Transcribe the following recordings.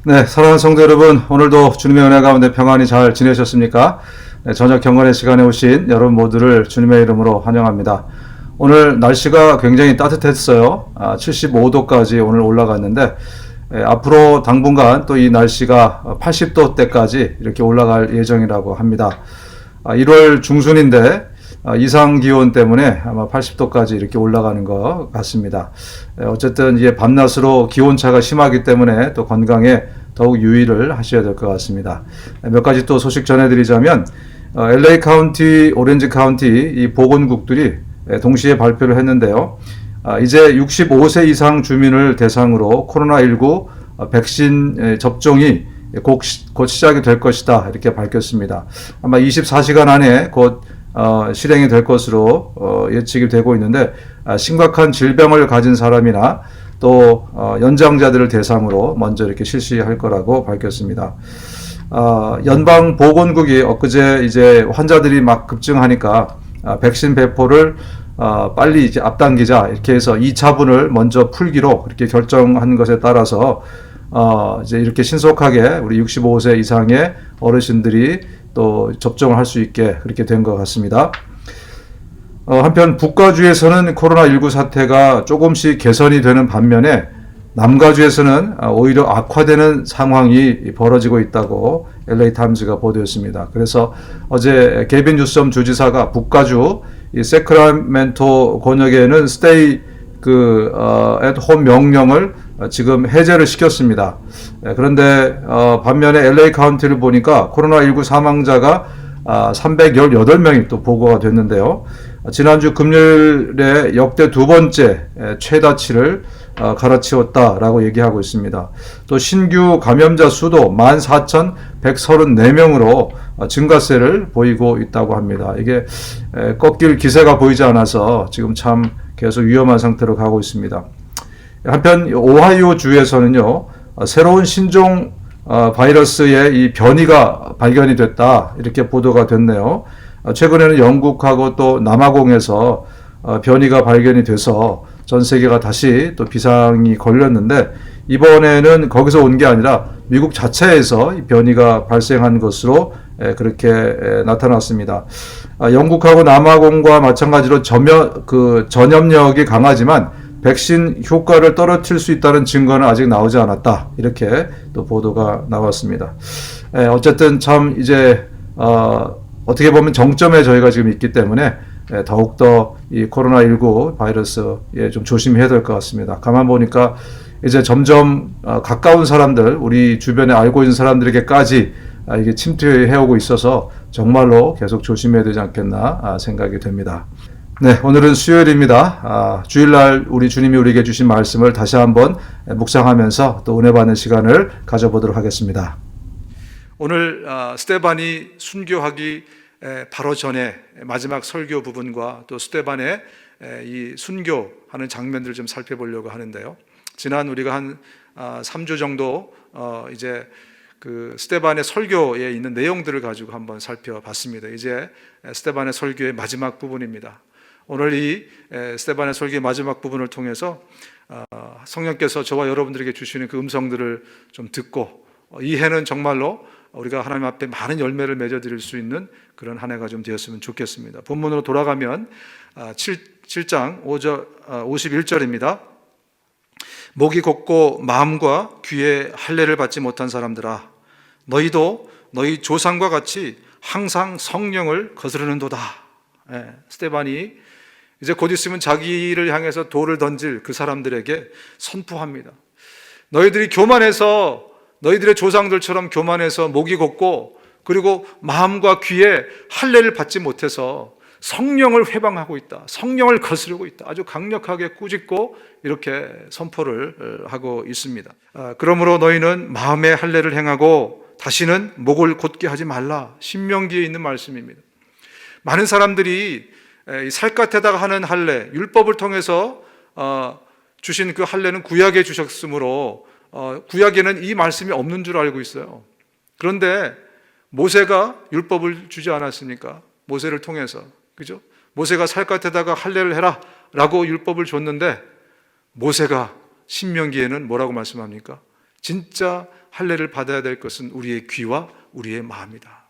네, 사랑하는 성도 여러분, 오늘도 주님의 은혜 가운데 평안히 잘 지내셨습니까? 네, 저녁 경건의 시간에 오신 여러분 모두를 주님의 이름으로 환영합니다. 오늘 날씨가 굉장히 따뜻했어요. 75도까지 오늘 올라갔는데 앞으로 당분간 또 이 날씨가 80도대까지 이렇게 올라갈 예정이라고 합니다. 1월 중순인데 이상 기온 때문에 아마 80도까지 이렇게 올라가는 것 같습니다. 어쨌든 이제 밤낮으로 기온차가 심하기 때문에 또 건강에 더욱 유의를 하셔야 될 것 같습니다. 몇 가지 또 소식 전해드리자면 LA 카운티, 오렌지 카운티 이 보건국들이 동시에 발표를 했는데요. 이제 65세 이상 주민을 대상으로 코로나19 백신 접종이 곧 시작이 될 것이다 이렇게 밝혔습니다. 아마 24시간 안에 곧 실행이 될 것으로 예측이 되고 있는데 심각한 질병을 가진 사람이나 또 연장자들을 대상으로 먼저 이렇게 실시할 거라고 밝혔습니다. 연방 보건국이 엊그제 이제 환자들이 막 급증하니까 백신 배포를 빨리 이제 앞당기자 이렇게 해서 2차분을 먼저 풀기로 그렇게 결정한 것에 따라서 이제 이렇게 신속하게 우리 65세 이상의 어르신들이 또 접종을 할 수 있게 그렇게 된 것 같습니다. 한편 북가주에서는 코로나19 사태가 조금씩 개선이 되는 반면에 남가주에서는 오히려 악화되는 상황이 벌어지고 있다고 LA 타임즈가 보도했습니다. 그래서 어제 게빈 뉴섬 주지사가 북가주 이 세크라멘토 권역에는 스테이 at home 명령을 지금 해제를 시켰습니다. 그런데 반면에 LA 카운티를 보니까 코로나19 사망자가 318명이 또 보고가 됐는데요. 지난주 금요일에 역대 두 번째 최다치를 갈아치웠다라고 얘기하고 있습니다. 또 신규 감염자 수도 14,134명으로 증가세를 보이고 있다고 합니다. 이게 꺾일 기세가 보이지 않아서 지금 참 계속 위험한 상태로 가고 있습니다. 한편 오하이오 주에서는요, 새로운 신종 바이러스의 이 변이가 발견이 됐다 이렇게 보도가 됐네요. 최근에는 영국하고 또 남아공에서 변이가 발견이 돼서 전 세계가 다시 또 비상이 걸렸는데 이번에는 거기서 온 게 아니라 미국 자체에서 이 변이가 발생한 것으로 그렇게 나타났습니다. 영국하고 남아공과 마찬가지로 전염력이 강하지만 백신 효과를 떨어뜨릴 수 있다는 증거는 아직 나오지 않았다. 이렇게 또 보도가 나왔습니다. 어쨌든 참 이제 어떻게 보면 정점에 저희가 지금 있기 때문에 더욱더 이 코로나19 바이러스에 좀 조심해야 될 것 같습니다. 가만 보니까 이제 점점 가까운 사람들, 우리 주변에 알고 있는 사람들에게까지 이게 침투해오고 있어서 정말로 계속 조심해야 되지 않겠나 생각이 됩니다. 네, 오늘은 수요일입니다. 주일날 우리 주님이 우리에게 주신 말씀을 다시 한번 묵상하면서 또 은혜 받는 시간을 가져보도록 하겠습니다. 오늘 스테반이 순교하기 바로 전에 마지막 설교 부분과 또 스테반의 이 순교하는 장면들을 좀 살펴보려고 하는데요. 지난 우리가 한 3주 정도 이제 그 스테반의 설교에 있는 내용들을 가지고 한번 살펴봤습니다. 이제 스테반의 설교의 마지막 부분입니다. 오늘 이 스테반의 설교의 마지막 부분을 통해서 성령께서 저와 여러분들에게 주시는 그 음성들을 좀 듣고 이 해는 정말로 우리가 하나님 앞에 많은 열매를 맺어드릴 수 있는 그런 한 해가 좀 되었으면 좋겠습니다. 본문으로 돌아가면 7장 51절입니다. 목이 곧고 마음과 귀에 할례를 받지 못한 사람들아, 너희도 너희 조상과 같이 항상 성령을 거스르는도다. 스테반이 이제 곧 있으면 자기를 향해서 돌을 던질 그 사람들에게 선포합니다. 너희들이 교만해서 너희들의 조상들처럼 교만해서 목이 곧고 그리고 마음과 귀에 할례를 받지 못해서 성령을 회방하고 있다. 성령을 거스르고 있다. 아주 강력하게 꾸짖고 이렇게 선포를 하고 있습니다. 그러므로 너희는 마음의 할례를 행하고 다시는 목을 곧게 하지 말라. 신명기에 있는 말씀입니다. 많은 사람들이 살갗에다가 하는 할례, 율법을 통해서 주신 그 할례는 구약에 주셨으므로 구약에는 이 말씀이 없는 줄 알고 있어요. 그런데 모세가 율법을 주지 않았습니까? 모세를 통해서, 그죠? 모세가 살갗에다가 할례를 해라 라고 율법을 줬는데 모세가 신명기에는 뭐라고 말씀합니까? 진짜 할례를 받아야 될 것은 우리의 귀와 우리의 마음이다.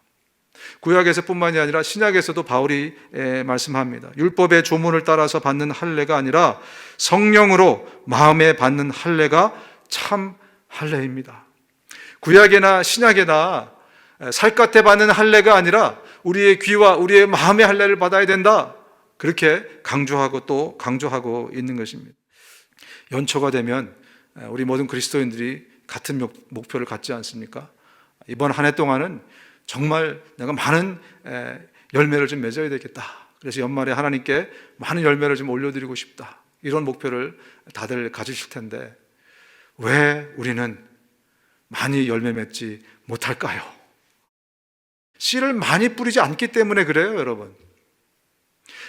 구약에서 뿐만이 아니라 신약에서도 바울이 말씀합니다. 율법의 조문을 따라서 받는 할례가 아니라 성령으로 마음에 받는 할례가 참 할례입니다. 구약이나 신약이나 살갗에 받는 할례가 아니라 우리의 귀와 우리의 마음의 할례를 받아야 된다. 그렇게 강조하고 또 강조하고 있는 것입니다. 연초가 되면 우리 모든 그리스도인들이 같은 목표를 갖지 않습니까? 이번 한 해 동안은 정말 내가 많은 열매를 좀 맺어야 되겠다. 그래서 연말에 하나님께 많은 열매를 좀 올려드리고 싶다. 이런 목표를 다들 가지실 텐데 왜 우리는 많이 열매 맺지 못할까요? 씨를 많이 뿌리지 않기 때문에 그래요, 여러분.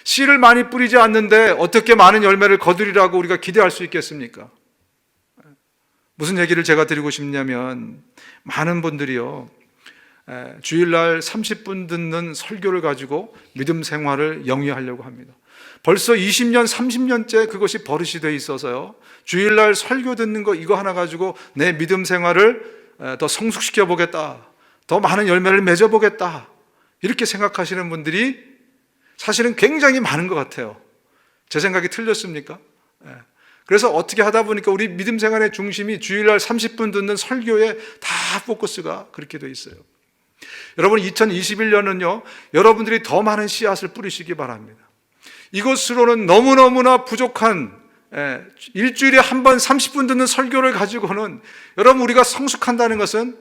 씨를 많이 뿌리지 않는데 어떻게 많은 열매를 거두리라고 우리가 기대할 수 있겠습니까? 무슨 얘기를 제가 드리고 싶냐면 많은 분들이요, 주일날 30분 듣는 설교를 가지고 믿음 생활을 영위하려고 합니다. 벌써 20년, 30년째 그것이 버릇이 돼 있어서요, 주일날 설교 듣는 거 이거 하나 가지고 내 믿음 생활을 더 성숙시켜 보겠다, 더 많은 열매를 맺어 보겠다, 이렇게 생각하시는 분들이 사실은 굉장히 많은 것 같아요. 제 생각이 틀렸습니까? 그래서 어떻게 하다 보니까 우리 믿음 생활의 중심이 주일날 30분 듣는 설교에 다 포커스가 그렇게 돼 있어요. 여러분, 2021년은요, 여러분들이 더 많은 씨앗을 뿌리시기 바랍니다. 이것으로는 너무너무나 부족한, 일주일에 한 번 30분 듣는 설교를 가지고는 여러분, 우리가 성숙한다는 것은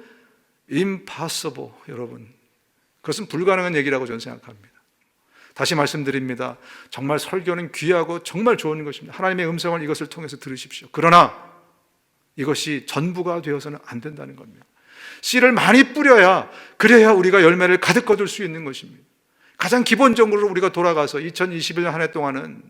impossible, 여러분. 그것은 불가능한 얘기라고 저는 생각합니다. 다시 말씀드립니다. 정말 설교는 귀하고 정말 좋은 것입니다. 하나님의 음성을 이것을 통해서 들으십시오. 그러나 이것이 전부가 되어서는 안 된다는 겁니다. 씨를 많이 뿌려야, 그래야 우리가 열매를 가득 거둘 수 있는 것입니다. 가장 기본적으로 우리가 돌아가서 2021년 한 해 동안은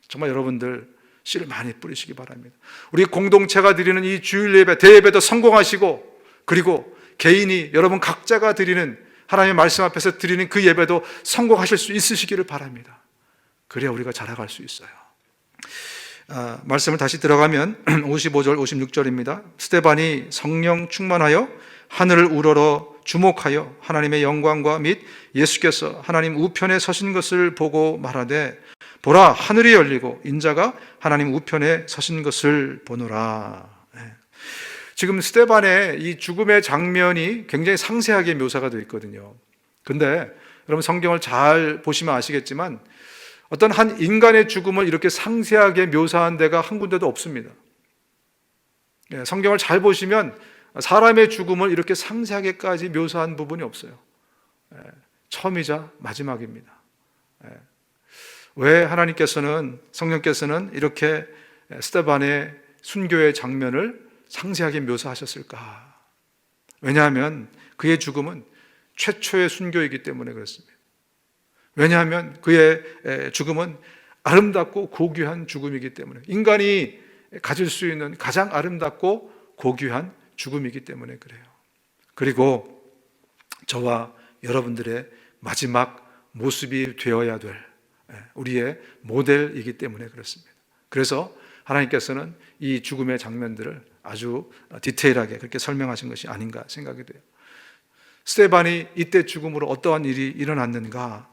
정말 여러분들 씨를 많이 뿌리시기 바랍니다. 우리 공동체가 드리는 이 주일 예배, 대예배도 성공하시고, 그리고 개인이 여러분 각자가 드리는 하나님의 말씀 앞에서 드리는 그 예배도 성공하실 수 있으시기를 바랍니다. 그래야 우리가 자라갈 수 있어요. 말씀을 다시 들어가면 55절, 56절입니다. 스데반이 성령 충만하여 하늘을 우러러 주목하여 하나님의 영광과 및 예수께서 하나님 우편에 서신 것을 보고 말하되, 보라, 하늘이 열리고 인자가 하나님 우편에 서신 것을 보노라. 지금 스데반의 이 죽음의 장면이 굉장히 상세하게 묘사가 되어 있거든요. 근데 여러분, 성경을 잘 보시면 아시겠지만 어떤 한 인간의 죽음을 이렇게 상세하게 묘사한 데가 한 군데도 없습니다. 성경을 잘 보시면 사람의 죽음을 이렇게 상세하게까지 묘사한 부분이 없어요. 처음이자 마지막입니다. 왜 하나님께서는, 성령께서는 이렇게 스데반의 순교의 장면을 상세하게 묘사하셨을까? 왜냐하면 그의 죽음은 최초의 순교이기 때문에 그렇습니다. 왜냐하면 그의 죽음은 아름답고 고귀한 죽음이기 때문에, 인간이 가질 수 있는 가장 아름답고 고귀한 죽음이기 때문에 그래요. 그리고 저와 여러분들의 마지막 모습이 되어야 될 우리의 모델이기 때문에 그렇습니다. 그래서 하나님께서는 이 죽음의 장면들을 아주 디테일하게 그렇게 설명하신 것이 아닌가 생각이 돼요. 스데반이 이때 죽음으로 어떠한 일이 일어났는가?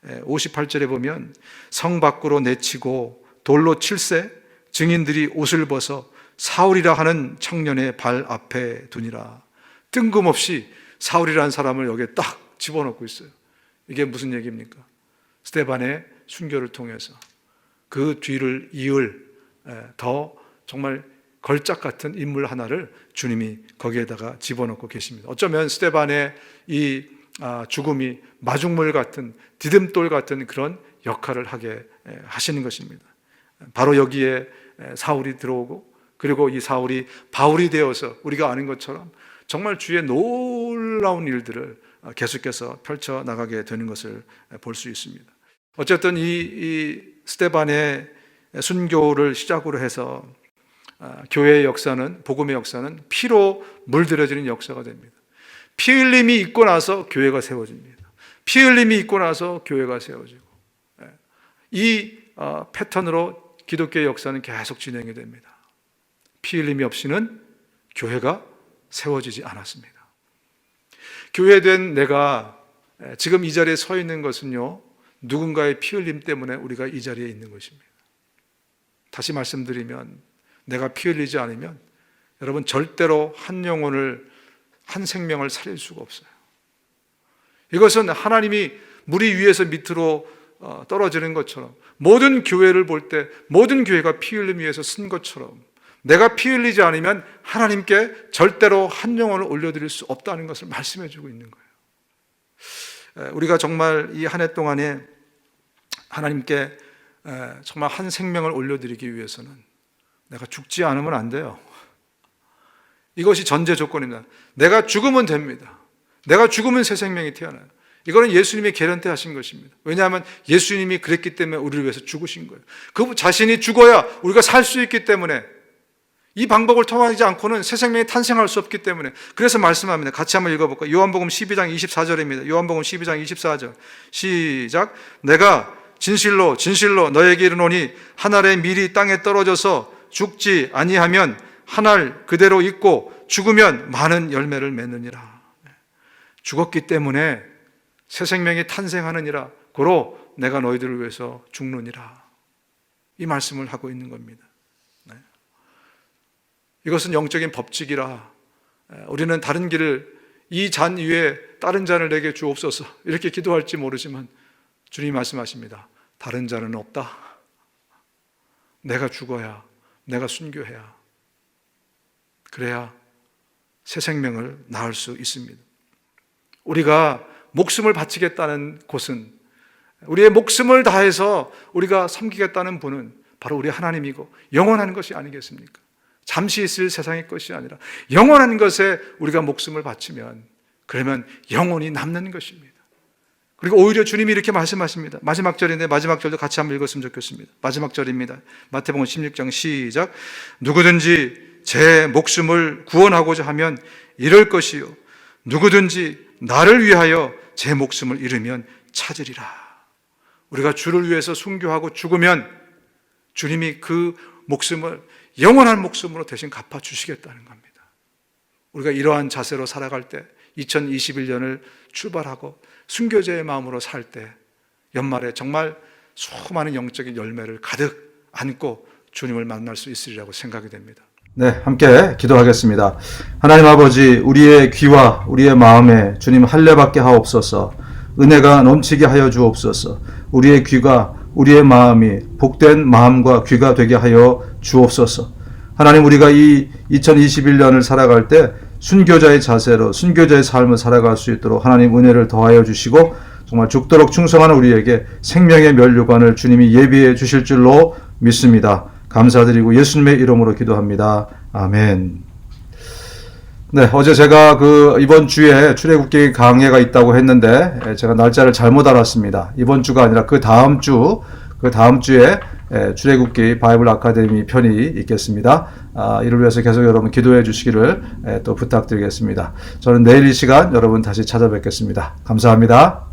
58절에 보면 성 밖으로 내치고 돌로 칠세, 증인들이 옷을 벗어 사울이라 하는 청년의 발 앞에 두니라. 뜬금없이 사울이라는 사람을 여기에 딱 집어넣고 있어요. 이게 무슨 얘기입니까? 스데반의 순교를 통해서 그 뒤를 이을 더 정말 걸작 같은 인물 하나를 주님이 거기에다가 집어넣고 계십니다. 어쩌면 스데반의 이 죽음이 마중물 같은, 디딤돌 같은 그런 역할을 하게 하시는 것입니다. 바로 여기에 사울이 들어오고, 그리고 이 사울이 바울이 되어서 우리가 아는 것처럼 정말 주의 놀라운 일들을 계속해서 펼쳐나가게 되는 것을 볼 수 있습니다. 어쨌든 이 스데반의 순교를 시작으로 해서 교회의 역사는, 복음의 역사는 피로 물들여지는 역사가 됩니다. 피 흘림이 있고 나서 교회가 세워집니다. 피 흘림이 있고 나서 교회가 세워지고, 이 패턴으로 기독교의 역사는 계속 진행이 됩니다. 피 흘림이 없이는 교회가 세워지지 않았습니다. 교회된 내가 지금 이 자리에 서 있는 것은요, 누군가의 피 흘림 때문에 우리가 이 자리에 있는 것입니다. 다시 말씀드리면 내가 피 흘리지 않으면 여러분 절대로 한 영혼을, 한 생명을 살릴 수가 없어요. 이것은 하나님이 무리 위에서 밑으로 떨어지는 것처럼, 모든 교회를 볼 때 모든 교회가 피 흘림 위에서 쓴 것처럼 내가 피 흘리지 않으면 하나님께 절대로 한 영혼을 올려드릴 수 없다는 것을 말씀해 주고 있는 거예요. 우리가 정말 이 한 해 동안에 하나님께 정말 한 생명을 올려드리기 위해서는 내가 죽지 않으면 안 돼요. 이것이 전제 조건입니다. 내가 죽으면 됩니다. 내가 죽으면 새 생명이 태어나요. 이거는 예수님이 개런티 하신 것입니다. 왜냐하면 예수님이 그랬기 때문에 우리를 위해서 죽으신 거예요. 그 자신이 죽어야 우리가 살 수 있기 때문에, 이 방법을 통하지 않고는 새 생명이 탄생할 수 없기 때문에, 그래서 말씀합니다. 같이 한번 읽어볼까요? 요한복음 12장 24절입니다. 요한복음 12장 24절 시작. 내가 진실로 진실로 너에게 이르노니 한 알의 밀이 땅에 떨어져서 죽지 아니하면 한 알 그대로 있고 죽으면 많은 열매를 맺느니라. 죽었기 때문에 새 생명이 탄생하느니라. 고로 내가 너희들을 위해서 죽느니라. 이 말씀을 하고 있는 겁니다. 이것은 영적인 법칙이라 우리는 다른 길을, 이 잔 위에 다른 잔을 내게 주옵소서 이렇게 기도할지 모르지만 주님이 말씀하십니다. 다른 잔은 없다. 내가 죽어야, 내가 순교해야, 그래야 새 생명을 낳을 수 있습니다. 우리가 목숨을 바치겠다는 곳은, 우리의 목숨을 다해서 우리가 섬기겠다는 분은 바로 우리 하나님이고 영원한 것이 아니겠습니까? 잠시 있을 세상의 것이 아니라 영원한 것에 우리가 목숨을 바치면, 그러면 영원히 남는 것입니다. 그리고 오히려 주님이 이렇게 말씀하십니다. 마지막 절인데 마지막 절도 같이 한번 읽었으면 좋겠습니다. 마지막 절입니다. 마태복음 16장 시작. 누구든지 제 목숨을 구원하고자 하면 잃을 것이요 누구든지 나를 위하여 제 목숨을 잃으면 찾으리라. 우리가 주를 위해서 순교하고 죽으면 주님이 그 목숨을 영원한 목숨으로 대신 갚아주시겠다는 겁니다. 우리가 이러한 자세로 살아갈 때 2021년을 출발하고 순교자의 마음으로 살 때 연말에 정말 수많은 영적인 열매를 가득 안고 주님을 만날 수 있으리라고 생각이 됩니다. 네, 함께 기도하겠습니다. 하나님 아버지, 우리의 귀와 우리의 마음에 주님 할례받게 하옵소서. 은혜가 넘치게 하여 주옵소서. 우리의 귀가, 우리의 마음이 복된 마음과 귀가 되게 하여 주옵소서. 하나님, 우리가 이 2021년을 살아갈 때 순교자의 자세로 순교자의 삶을 살아갈 수 있도록 하나님 은혜를 더하여 주시고, 정말 죽도록 충성하는 우리에게 생명의 면류관을 주님이 예비해 주실 줄로 믿습니다. 감사드리고 예수님의 이름으로 기도합니다. 아멘. 네, 어제 제가 이번 주에 출애굽기 강해가 있다고 했는데 제가 날짜를 잘못 알았습니다. 이번 주가 아니라 그 다음 주에 출애굽기 바이블 아카데미 편이 있겠습니다. 이를 위해서 계속 여러분 기도해 주시기를 또 부탁드리겠습니다. 저는 내일 이 시간 여러분 다시 찾아뵙겠습니다. 감사합니다.